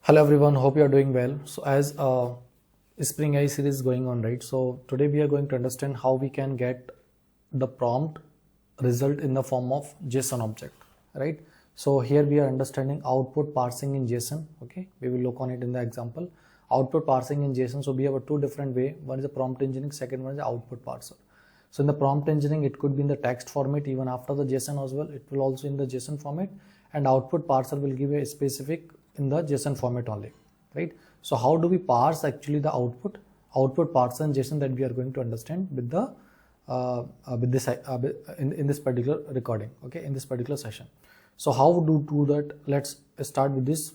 Hello everyone, hope you are doing well. So as Spring AI series is going on, right? So today we are going to understand how we can get the prompt result in the form of JSON object, right? So here we are understanding output parsing in JSON. Okay, we will look on it in the example. Output parsing in JSON. So we have a two different way. One is the prompt engineering, second one is the output parser. So in the prompt engineering, it could be in the text format even after the JSON as well. It will also in the JSON format, and output parser will give a specific in the JSON format only, right? So how do we parse actually the output parser in JSON that we are going to understand with the in this particular recording, okay, in this particular session. So how do that? Let's start with this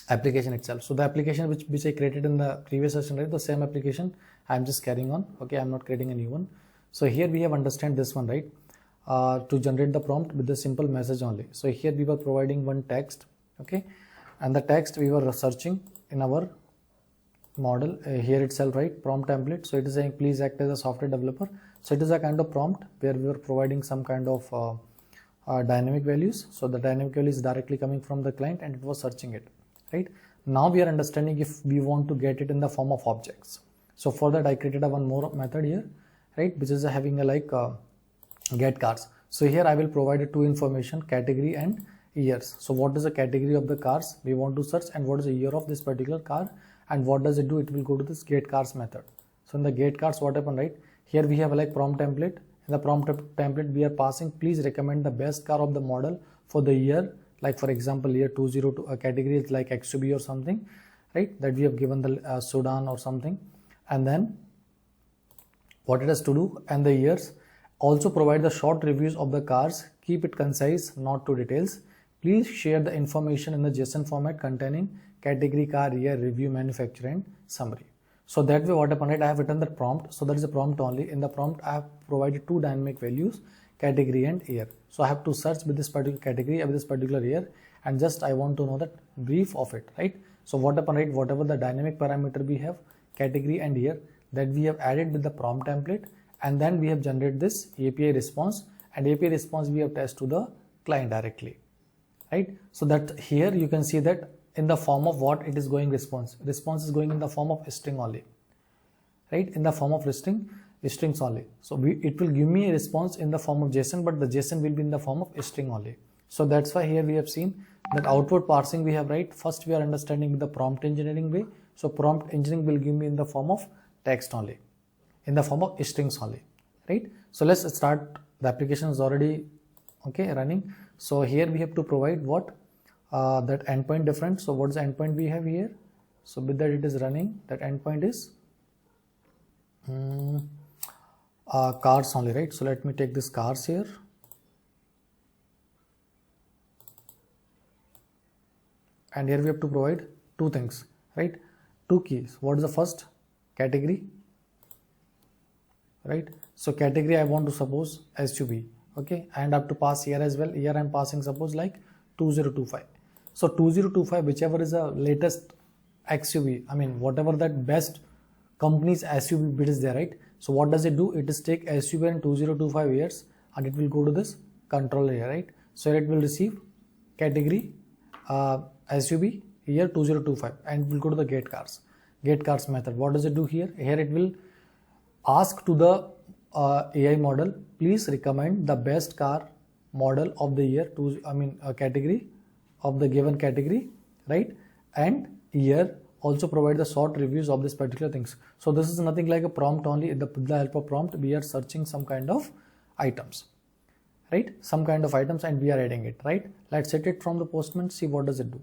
application itself. So the application which I created in the previous session, right, the same application I'm just carrying on. Okay, I'm not creating a new one. So here we have understand this one, right, to generate the prompt with the simple message only. So here we were providing one text, okay, and the text we were searching in our model here itself, right, prompt template. So it is saying please act as a software developer. So it is a kind of prompt where we were providing some kind of dynamic values. So the dynamic value is directly coming from the client and it was searching it, right? Now we are understanding if we want to get it in the form of objects. So for that I created a one more method here, right, which is having a like get cars. So here I will provide two information, category and years. So what is the category of the cars we want to search and what is the year of this particular car, and what does it do? It will go to this get cars method. So in the get cars, what happened, right, here we have a like prompt template. In the prompt template we are passing please recommend the best car of the model for the year, like for example year 202, a category is like XUV or something, right, that we have given the sedan or something, and then what it has to do and the years. Also provide the short reviews of the cars, keep it concise, not too details. Please share the information in the JSON format containing category, car, year, review, manufacturer and summary. So that way what happened, right, I have written the prompt. So that is a prompt only. In the prompt I have provided two dynamic values, category and year. So I have to search with this particular category with this particular year, and just I want to know that brief of it, right? So what happened, right, whatever the dynamic parameter we have, category and year, that we have added with the prompt template, and then we have generated this API response, and API response we have tested to the client directly, right? So that here you can see that in the form of what it is going response is going in the form of string only, right, in the form of strings only. So it will give me a response in the form of JSON, but the JSON will be in the form of string only. So that's why here we have seen that output parsing we have, right, first we are understanding the prompt engineering way. So prompt engineering will give me in the form of text only, in the form of strings only, right? So let's start. The application is already okay running. So here we have to provide what that endpoint different. So what is the endpoint we have here? So with that it is running, that endpoint is cars only, right? So let me take this cars here, and here we have to provide two things, right, two keys. What is the first? Category, right? So category I want to suppose SUV, okay, and I have to pass year as well. Here I am passing suppose like 2025. So 2025, whichever is the latest XUV, I mean whatever that best company's SUV bid is there, right? So what does it do? It is take SUV and 2025 years and it will go to this controller here, right? So it will receive category SUV year 2025 and it will go to the get cars method. What does it do here? Here it will ask to the AI model, please recommend the best car model of the year category of the given category, right, and year. Also provide the short reviews of this particular things. So this is nothing like a prompt only. With the help of prompt we are searching some kind of items, right, some kind of items, and we are adding it, right? Let's set it from the Postman, see what does it do.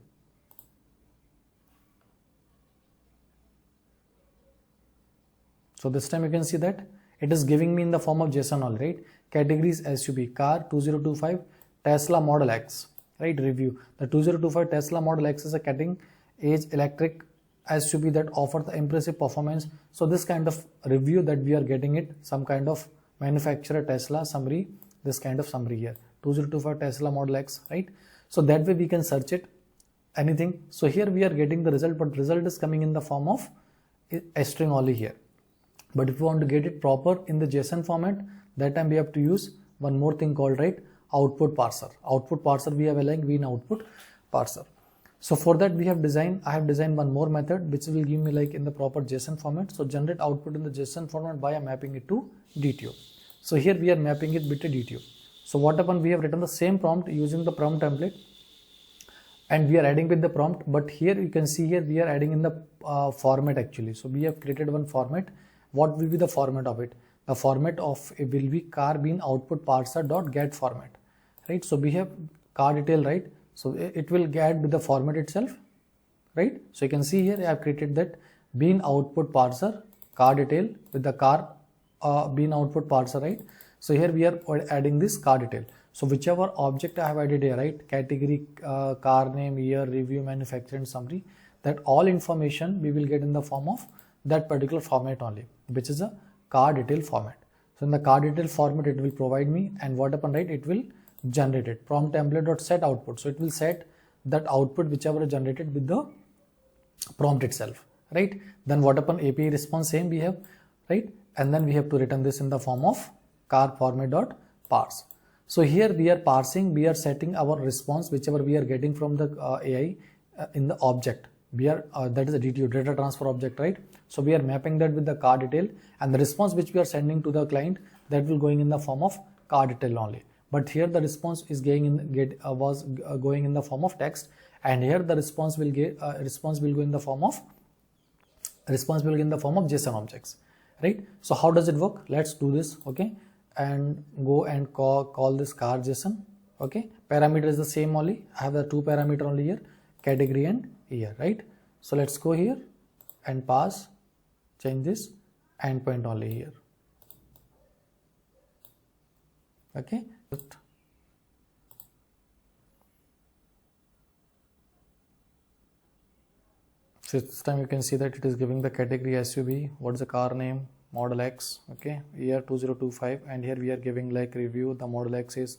So this time you can see that it is giving me in the form of JSON only, right? Categories SUV, car 2025, Tesla Model X, right, review. The 2025 Tesla Model X is a cutting edge electric SUV that offers the impressive performance. So this kind of review that we are getting it, some kind of manufacturer Tesla summary, this kind of summary here, 2025 Tesla Model X, right? So that way we can search it, anything. So here we are getting the result, but result is coming in the form of a string only here. But if you want to get it proper in the JSON format, that time we have to use one more thing called, right, output parser. Output parser we have aligned in output parser. So for that I have designed one more method which will give me like in the proper JSON format. So generate output in the JSON format by mapping it to DTO. So here we are mapping it with a DTO. So what happened, we have written the same prompt using the prompt template and we are adding with the prompt, but here you can see here we are adding in the format actually. So we have created one format. What will be the format of it? The format of it will be car bean output parser dot get format, right? So we have car detail, right? So it will get with the format itself, right? So you can see here I have created that bean output parser car detail with the car bean output parser, right? So here we are adding this car detail. So whichever object I have added here, right? Category, car name, year, review, manufacturer and summary, that all information we will get in the form of that particular format only, which is a car detail format. So in the car detail format it will provide me, and what happened, right? It will generate it prompt template dot set output. So it will set that output whichever is generated with the prompt itself, right? Then what happened, API response same we have, right? And then we have to return this in the form of car format dot parse. So here we are parsing, we are setting our response whichever we are getting from the AI in the object. We are that is a DTO, data transfer object, right? So we are mapping that with the car detail, and the response which we are sending to the client, that will going in the form of car detail only. But here the response is going in the form of text, and here the response will go in the form of JSON objects, right? So how does it work? Let's do this, okay? And go and call this car JSON, okay? Parameter is the same only. I have the two parameter only here, category and year, right? So let's go here and pass, change this endpoint only here, okay? So this time you can see that it is giving the category SUV, what is the car name, model X, okay, year 2025, and here we are giving like review, the model X is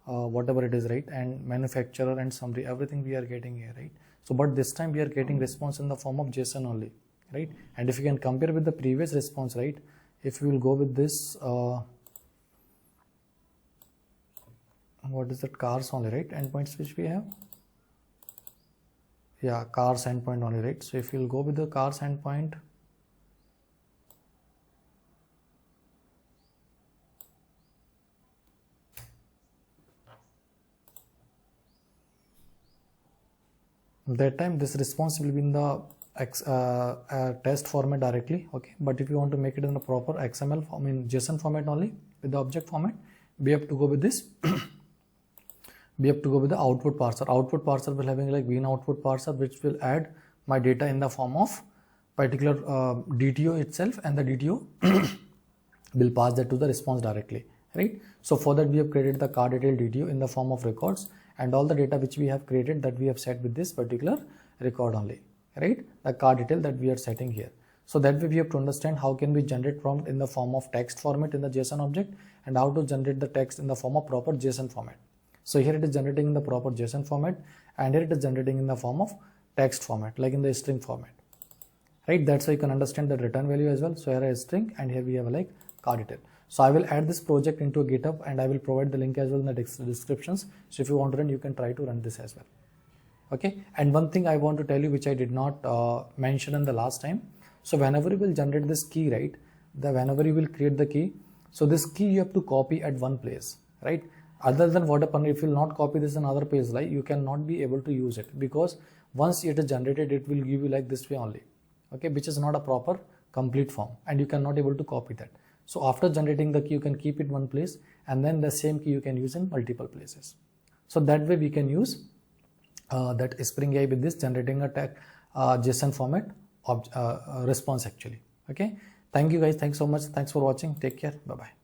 whatever it is, right? And manufacturer and summary, everything we are getting here, right? So but this time we are getting response in the form of JSON only, right? And if you can compare with the previous response, right? If you will go with this what is that, cars only, right? Endpoints which we have, yeah, cars endpoint only, right? So if you will go with the cars endpoint, that time this response will be in the test format directly, okay? But if you want to make it in the proper XML, I mean JSON format only with the object format, we have to go with this we have to go with the output parser. Output parser will having like bean output parser, which will add my data in the form of particular DTO itself, and the DTO will pass that to the response directly, right? So for that we have created the car detail DTO in the form of records, and all the data which we have created that we have set with this particular record only, right? The car detail that we are setting here. So that way we have to understand how can we generate prompt in the form of text format in the JSON object, and how to generate the text in the form of proper JSON format. So here it is generating in the proper JSON format, and here it is generating in the form of text format, like in the string format, right? That's how you can understand the return value as well. So here is string, and here we have like car detail. So I will add this project into a GitHub, and I will provide the link as well in the descriptions. So if you want to run, you can try to run this as well, okay? And one thing I want to tell you, which I did not mention in the last time. So whenever you will generate this key, right? Whenever you will create the key, so this key you have to copy at one place, right? Other than what happen, if you will not copy this in another place, right, you cannot be able to use it, because once it is generated, it will give you like this way only, okay, which is not a proper complete form, and you cannot able to copy that. So after generating the key, you can keep it one place, and then the same key you can use in multiple places. So that way we can use that Spring AI with this generating a JSON format response actually, okay? Thank you guys, thanks so much, thanks for watching, take care, bye bye.